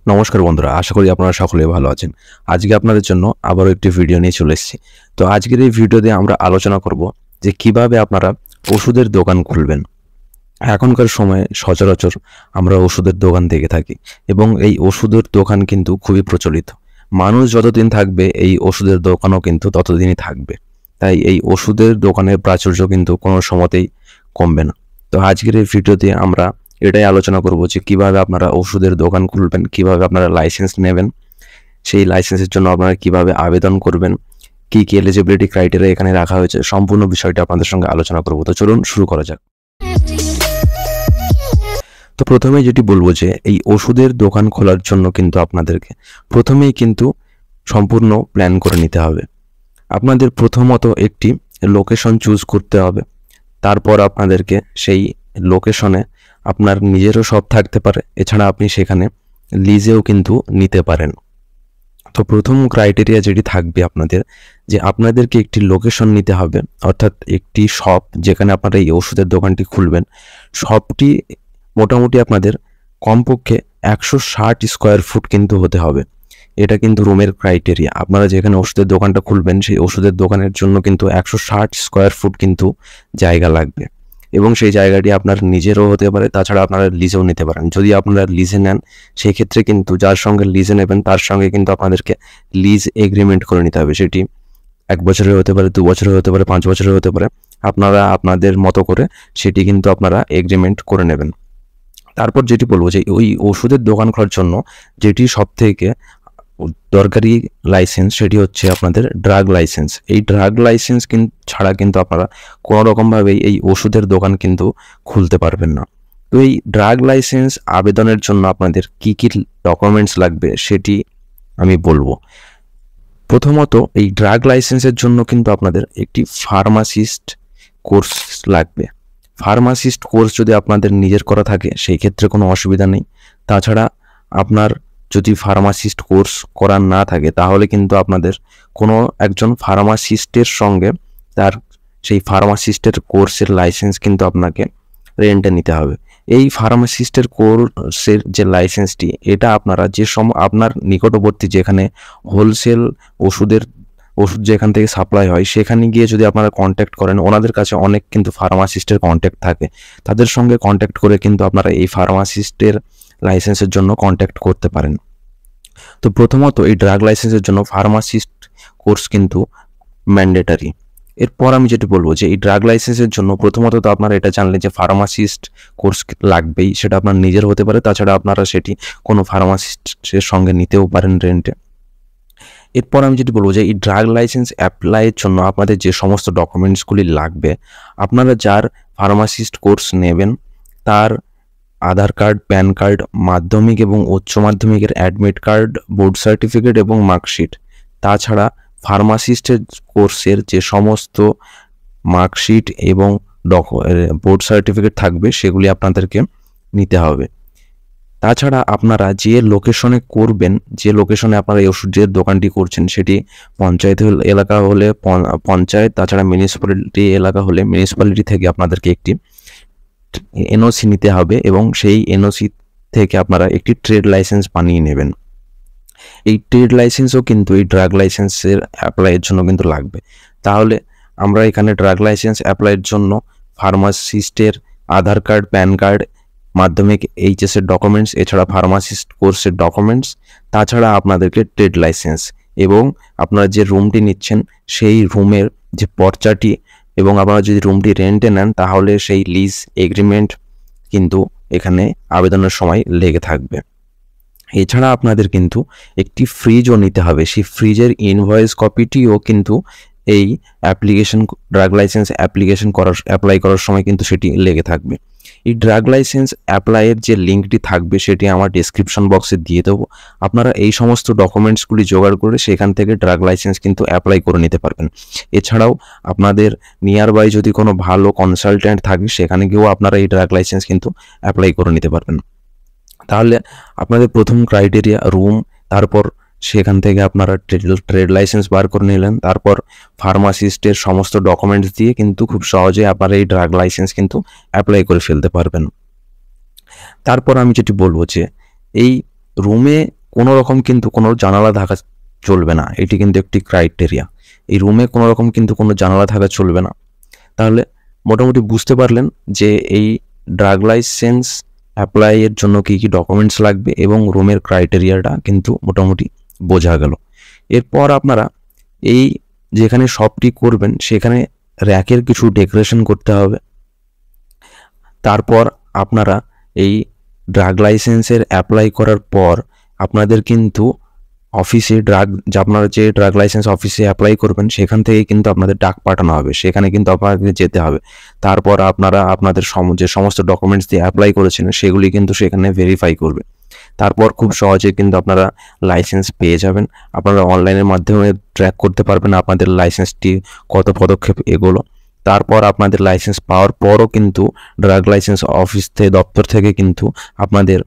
নমস্কার বন্ধুরা, আশা করি আপনারা সকলেই ভালো আছেন। আজকে আপনাদের জন্য আবারও একটি ভিডিও নিয়ে চলে এসেছি। তো আজকের এই ভিডিওতে আমরা আলোচনা করব যে কিভাবে আপনারা ওষুধের দোকান খুলবেন। এখনকার সময়ে সচরাচর আমরা ওষুধের দোকান দেখে থাকি এবং এই ওষুধের দোকান কিন্তু খুবই প্রচলিত। মানুষ যতদিন থাকবে এই ওষুধের দোকানও কিন্তু ততদিনই থাকবে। তাই এই ওষুধের দোকানের প্রাচুর্য কিন্তু কোনো সময়তেই কমবে না। তো আজকের এই ভিডিওতে আমরা এটাই আলোচনা করব যে কিভাবে আপনারা ওষুধের দোকান খুলবেন, কিভাবে আপনারা লাইসেন্স নেবেন, সেই লাইসেন্সের জন্য আপনারা কিভাবে আবেদন করবেন, কি কি এলিজিবিলিটি ক্রাইটেরিয়া এখানে রাখা হয়েছে, সম্পূর্ণ বিষয়টা আপনাদের সঙ্গে আলোচনা করব। তো চলুন শুরু করা যাক। তো প্রথমে যেটি বলবো যে এই ওষুধের দোকান খোলার জন্য কিন্তু আপনাদেরকে প্রথমেই কিন্তু সম্পূর্ণ প্ল্যান করে নিতে হবে। আপনাদের প্রথমত একটি লোকেশন চুজ করতে হবে। তারপর আপনাদেরকে সেই লোকেশনে আপনার নিজেরও শপ থাকতে পারে, এছাড়া আপনি সেখানে লিজেও কিন্তু নিতে পারেন। তো প্রথম ক্রাইটেরিয়া যেটি থাকবে আপনাদের, যে আপনাদেরকে একটি লোকেশন নিতে হবে, অর্থাৎ একটি শপ যেখানে আপনারা এই ওষুধের দোকানটি খুলবেন। শপটি মোটামুটি আপনাদের কমপক্ষে 160 স্কোয়ার ফুট কিন্তু হতে হবে। এটা কিন্তু রুমের ক্রাইটেরিয়া। আপনারা যেখানে ওষুধের দোকানটা খুলবেন সেই ওষুধের দোকানের জন্য কিন্তু 160 স্কোয়ার ফুট কিন্তু জায়গা লাগবে, এবং সেই জায়গাটি আপনার নিজেরও হতে পারে, তাছাড়া আপনারা লিজেও নিতে পারেন। যদি আপনারা লিজে নেন সেই ক্ষেত্রে কিন্তু যার সঙ্গে লিজে নেবেন তার সঙ্গে কিন্তু আপনাদেরকে লিজ এগ্রিমেন্ট করে নিতে হবে। সেটি 1 বছরের হতে পারে, 2 বছরের হতে পারে, 5 বছরের হতে পারে। আপনারা আপনাদের মতো করে সেটি কিন্তু আপনারা এগ্রিমেন্ট করে নেবেন। তারপর যেটি বলবো যে ওই ওষুধের দোকান খোলার জন্য যেটি সবথেকে দরকারি লাইসেন্স সেটি হচ্ছে আপনাদের ড্রাগ লাইসেন্স। এই ড্রাগ লাইসেন্স ছাড়া কিন্তু আপনারা কোনো রকমভাবেই এই ওষুধের দোকান কিন্তু খুলতে পারবেন না। তো এই ড্রাগ লাইসেন্স আবেদনের জন্য আপনাদের কি কি ডকুমেন্টস লাগবে সেটি আমি বলবো। প্রথমত এই ড্রাগ লাইসেন্সের জন্য কিন্তু আপনাদের একটি ফার্মাসিস্ট কোর্স লাগবে। ফার্মাসিস্ট কোর্স যদি আপনাদের নিজের করা থাকে সেই ক্ষেত্রে কোনো অসুবিধা নেই। তাছাড়া আপনার যদি ফার্মাসিস্ট কোর্স করা না থাকে তাহলে কিন্তু আপনাদের কোনো একজন ফার্মাসিস্টের সঙ্গে তার সেই ফার্মাসিস্টের কোর্সের লাইসেন্স কিন্তু আপনাকে রেন্টে নিতে হবে। এই ফার্মাসিস্টের কোর্সের যে লাইসেন্সটি, এটা আপনারা আপনার নিকটবর্তী যেখানে হোলসেল ওষুধ যেখান থেকে সাপ্লাই হয় সেখানে গিয়ে যদি আপনারা কন্ট্যাক্ট করেন, ওনাদের কাছে অনেক কিন্তু ফার্মাসিস্টের কন্ট্যাক্ট থাকে, তাদের সঙ্গে কন্ট্যাক্ট করে কিন্তু আপনারা এই ফার্মাসিস্টের লাইসেন্সের জন্য কন্ট্যাক্ট করতে পারেন। তো প্রথমত এই ড্রাগ লাইসেন্সের জন্য ফার্মাসিস্ট কোর্স কিন্তু ম্যান্ডেটারি। এরপর আমি যেটি বলবো যে এই ড্রাগ লাইসেন্সের জন্য প্রথমত তো আপনারা এটা জানলেন যে ফার্মাসিস্ট কোর্স লাগবেই, সেটা আপনার নিজের হতে পারে, তাছাড়া আপনারা সেটি কোনো ফার্মাসিস্টের সঙ্গে নিতেও পারেন রেন্টে। এরপর আমি যেটি বলবো যে এই ড্রাগ লাইসেন্স অ্যাপ্লাইয়ের জন্য আপনাদের যে সমস্ত ডকুমেন্টসগুলি লাগবে, আপনারা যার ফার্মাসিস্ট কোর্স নেবেন তার আধার কার্ড, প্যান কার্ড, মাধ্যমিক এবং উচ্চ মাধ্যমিকের অ্যাডমিট কার্ড, বোর্ড সার্টিফিকেট এবং মার্কশিট, তাছাড়া ফার্মাসিস্টের কোর্সের যে সমস্ত মার্কশিট এবং বোর্ড সার্টিফিকেট থাকবে সেগুলি আপনাদেরকে নিতে হবে। তাছাড়া আপনারা যে লোকেশনে করবেন, যে লোকেশনে আপনারা এই ওষুধের দোকানটি করছেন সেটি পঞ্চায়েত এলাকা হলে পঞ্চায়েত, তাছাড়া মিউনিসিপ্যালিটি এলাকা হলে মিউনিসিপ্যালিটি থেকে আপনাদেরকে একটি এনওসি নিতে হবে, এবং সেই এনওসি থেকে আপনারা একটি ট্রেড লাইসেন্স বানিয়ে নেবেন। এই ট্রেড লাইসেন্সও কিন্তু এই ড্রাগ লাইসেন্সের অ্যাপ্লাইয়ের জন্য কিন্তু লাগবে। তাহলে আমরা এখানে ড্রাগ লাইসেন্স অ্যাপ্লাইয়ের জন্য ফার্মাসিস্টের আধার কার্ড, প্যান কার্ড, মাধ্যমিক এইচএসের ডকুমেন্টস, এছাড়া ফার্মাসিস্ট কোর্সের ডকুমেন্টস, তাছাড়া আপনাদেরকে ট্রেড লাইসেন্স এবং আপনারা যে রুমটি নিচ্ছেন সেই রুমের যে পর্চাটি, এবং আপনারা যদি রুমটি রেন্টে নেন তাহলে সেই লিজ এগ্রিমেন্ট কিন্তু এখানে আবেদনের সময় লেগে থাকবে। এছাড়া আপনাদের কিন্তু একটি ফ্রিজও নিতে হবে। সেই ফ্রিজের ইনভয়েস কপিটিও কিন্তু এই ড্রাগ লাইসেন্স অ্যাপ্লাই করার সময় কিন্তু সেটি লেগে থাকবে। এই ড্রাগ লাইসেন্স অ্যাপ্লাইয়ের যে লিঙ্কটি থাকবে সেটি আমার ডেসক্রিপশন বক্সে দিয়ে দেবো। আপনারা এই সমস্ত ডকুমেন্টসগুলি জোগাড় করে সেখান থেকে ড্রাগ লাইসেন্স কিন্তু অ্যাপ্লাই করে নিতে পারবেন। এছাড়াও আপনাদের নিয়ার বাই যদি কোনো ভালো কনসালট্যান্ট থাকে সেখানে গিয়েও আপনারা এই ড্রাগ লাইসেন্স কিন্তু অ্যাপ্লাই করে নিতে পারবেন। তাহলে আপনাদের প্রথম ক্রাইটেরিয়া রুম, তারপর সেখান থেকে আপনারা ট্রেড লাইসেন্স বার করে নিলেন, তারপর ফার্মাসিস্টের সমস্ত ডকুমেন্টস দিয়ে কিন্তু খুব সহজে আপনারা এই ড্রাগ লাইসেন্স কিন্তু অ্যাপ্লাই করে ফেলতে পারবেন। তারপর আমি যেটি বলবো যে এই রুমে কোনো রকম কিন্তু কোনো জানালা থাকা চলবে না, এটি কিন্তু একটি ক্রাইটেরিয়া। এই রুমে কোনো রকম কিন্তু কোনো জানালা থাকা চলবে না। তাহলে মোটামুটি বুঝতে পারলেন যে এই ড্রাগ লাইসেন্স অ্যাপ্লাইয়ের জন্য কী কী ডকুমেন্টস লাগবে এবং রুমের ক্রাইটেরিয়াটা কিন্তু মোটামুটি বোঝা গেল। এরপর আপনারা এই যেখানে শপটি করবেন সেখানে র্যাকের কিছু ডেকোরেশন করতে হবে। তারপর আপনারা এই ড্রাগ লাইসেন্সের অ্যাপ্লাই করার পর আপনাদের কিন্তু অফিসে আপনারা যে ড্রাগ লাইসেন্স অফিসে অ্যাপ্লাই করবেন সেখান থেকে কিন্তু আপনাদের ডাক পাঠানো হবে, সেখানে কিন্তু আপনাদের যেতে হবে। তারপর আপনারা আপনাদের যে সমস্ত ডকুমেন্টস দিয়ে অ্যাপ্লাই করেছিলেন সেগুলি কিন্তু সেখানে ভেরিফাই করবে। তারপর খুব সহজে কিন্তু আপনারা লাইসেন্স পেয়ে যাবেন। আপনারা অনলাইনের মাধ্যমে ট্র্যাক করতে পারবেন আপনাদের লাইসেন্সটি কত পদক্ষেপ এগোলো। তারপর আপনাদের লাইসেন্স পাওয়ার পরও কিন্তু ড্রাগ লাইসেন্স অফিস থেকে দপ্তর থেকে কিন্তু আপনাদের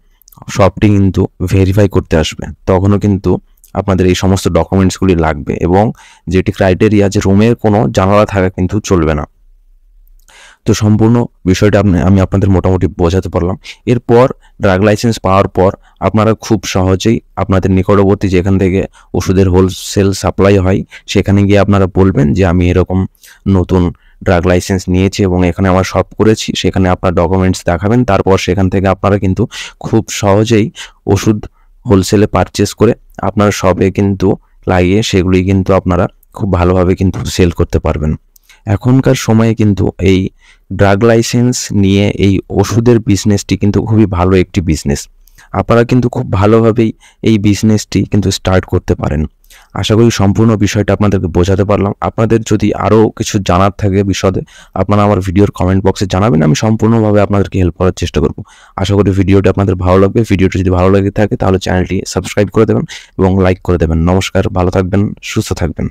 সবটি কিন্তু ভেরিফাই করতে আসবে। তখনও কিন্তু আপনাদের এই সমস্ত ডকুমেন্টসগুলি লাগবে এবং যেটি ক্রাইটেরিয়া যে রুমের কোনো জানালা থাকা কিন্তু চলবে না। তো সম্পূর্ণ বিষয়টা আমি আপনাদের মোটামুটি বোঝাতে পারলাম। এরপর ড্রাগ লাইসেন্স পাওয়ার পর আপনারা খুব সহজেই আপনাদের নিকটবর্তী যেখান থেকে ওষুধের হোলসেল সাপ্লাই হয় সেখানে গিয়ে আপনারা বলবেন যে আমি এরকম নতুন ড্রাগ লাইসেন্স নিয়েছি এবং এখানে আমার শপ করেছি, সেখানে আপনার ডকুমেন্টস দেখাবেন। তারপর সেখান থেকে আপনারা কিন্তু খুব সহজেই ওষুধ হোলসেলে পারচেস করে আপনার শপে কিন্তু লাগিয়ে সেগুলি কিন্তু আপনারা খুব ভালোভাবে কিন্তু সেল করতে পারবেন। এখনকার সময়ে কিন্তু এই ড্রাগ লাইসেন্স নিয়ে এই ওষুধের বিজনেসটি কিন্তু খুবই ভালো একটি বিজনেস। আপনারা কিন্তু খুব ভালোভাবেই এই বিজনেসটি কিন্তু স্টার্ট করতে পারেন। আশা করি সম্পূর্ণ বিষয়টা আপনাদেরকে বোঝাতে পারলাম। আপনাদের যদি আরও কিছু জানার থাকে বিশদে আপনারা আমার ভিডিওর কমেন্ট বক্সে জানাবেন, আমি সম্পূর্ণভাবে আপনাদেরকে হেল্প করার চেষ্টা করব। আশা করি ভিডিওটি আপনাদের ভালো লাগবে। ভিডিওটি যদি ভালো লেগে থাকে তাহলে চ্যানেলটি সাবস্ক্রাইব করে দেবেন এবং লাইক করে দেবেন। নমস্কার, ভালো থাকবেন, সুস্থ থাকবেন।